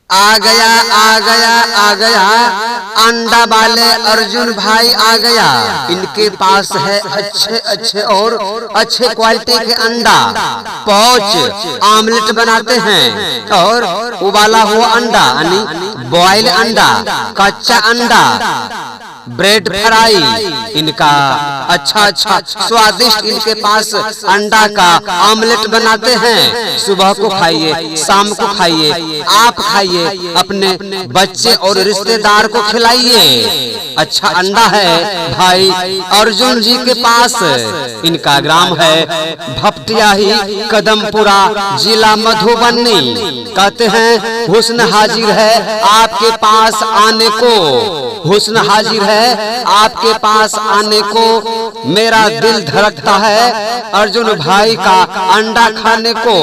आ गया आ गया आ गया अंडा वाले अर्जुन भाई आ गया। इनके पास है अच्छे अच्छे और अच्छे क्वालिटी के अंडा। पौच आमलेट बनाते हैं और उबाला हुआ अंडा यानी बॉयल अंडा, कच्चा अंडा, ब्रेड फ्राई, इनका अच्छा अच्छा स्वादिष्ट इनके पास अंडा का आमलेट बनाते हैं। सुबह को खाइए, शाम को खाइए, आप खाइए, अपने बच्चे और रिश्तेदार को खिलाइए। अच्छा अंडा है भाई अर्जुन जी के पास। इनका ग्राम है भपटियाही, कदमपुरा, जिला मधुबनी। कहते हैं हुस्न हाजिर है आपके पास आने को, हुस्न हाजिर है आपके पास आने को। मेरा दिल धड़कता है अर्जुन भाई का अंडा खाने को।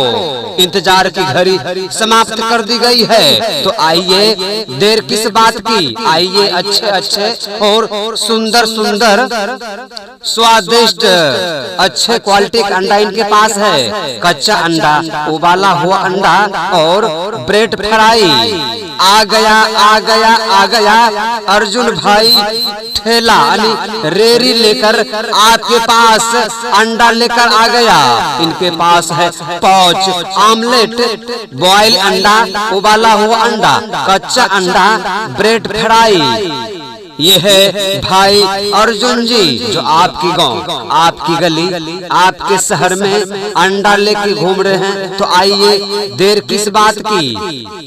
इंतजार की घड़ी समाप्त कर दी गई है, तो आइए देर किस बात की, आइए अच्छे अच्छे और सुंदर सुंदर स्वादिष्ट अच्छे क्वालिटी का अंडा इनके पास है। कच्चा अंडा, उबाला हुआ अंडा और ब्रेड फ्राई। आ गया आ गया आ गया अर्जुन भाई ठेला यानी रेरी लेकर आपके पास अंडा लेकर आ गया। इनके पास है पौच आमलेट, बॉयल अंडा, उबाला हुआ अंडा, कच्चा अंडा, ब्रेड फ्राई। ये है भाई अर्जुन जी जो आपकी गांव, आपकी गली, आपके शहर में अंडा लेके घूम रहे हैं। तो आइए देर किस बात की,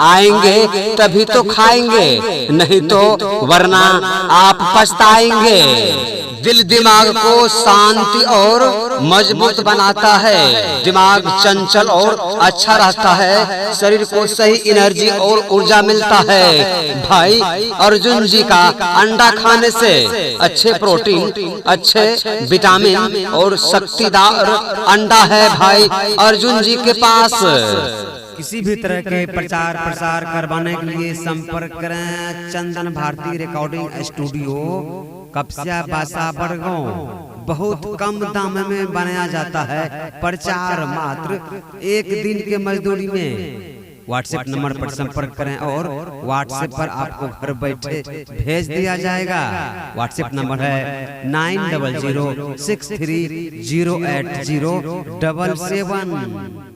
आएंगे तभी तो खाएंगे, नहीं तो वरना आप पछताएंगे। दिल दिमाग को शांति और मजबूत बनाता है, दिमाग चंचल और अच्छा रहता है, शरीर को सही एनर्जी और ऊर्जा मिलता है। भाई अर्जुन जी का अंडा खाने से अच्छे प्रोटीन, अच्छे विटामिन और शक्तिदार अंडा है भाई अर्जुन जी के पास। किसी भी तरह के प्रचार प्रसार करवाने के लिए संपर्क करें चंदन भारती रिकॉर्डिंग स्टूडियो, कपसिया बासा बड़गांव। बहुत कम दाम में बनाया जाता है, प्रचार मात्र 1 दिन के मजदूरी में। व्हाट्सएप नंबर पर संपर्क करें और व्हाट्सएप पर आपको घर बैठे भेज दिया जाएगा। व्हाट्सएप नंबर है 9006308077।